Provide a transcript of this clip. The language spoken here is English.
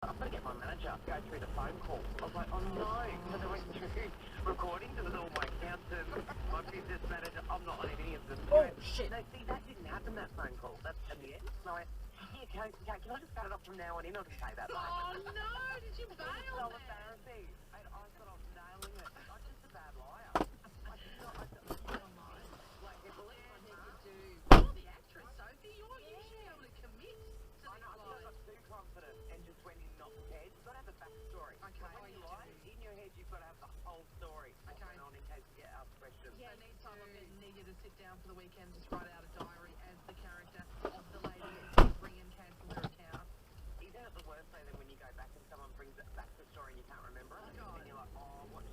I've got to get my manager to go through the phone call. I was like, oh no, because I went through recordings and it was all my accountant, my business manager. I'm not on any of them. Oh, shit. No, see, that didn't happen, that phone call. That's in the end. And I went, yeah, can I just cut it off from now on in or just say that? Oh no, did you bail It's so then? embarrassing. And I thought I was nailing it. I'm just a bad liar. Oh my. Like, it was Yeah, my he heart. could do. You're the actress, Sophie. You should be able to commit to I know, I this think I got line. too confident and just went in not prepared. You've got to have the backstory. Okay, When I you do. lie, in your head, you've got to have the whole story. What's Okay. going on in case you get asked questions. So next time I'm going to need you to sit down for the weekend, just write out a diary as the character of the lady who's ring and cancel her account. Isn't it the worst though than when you go back and someone brings it back to the story and you can't remember it? God. And you're like, oh, what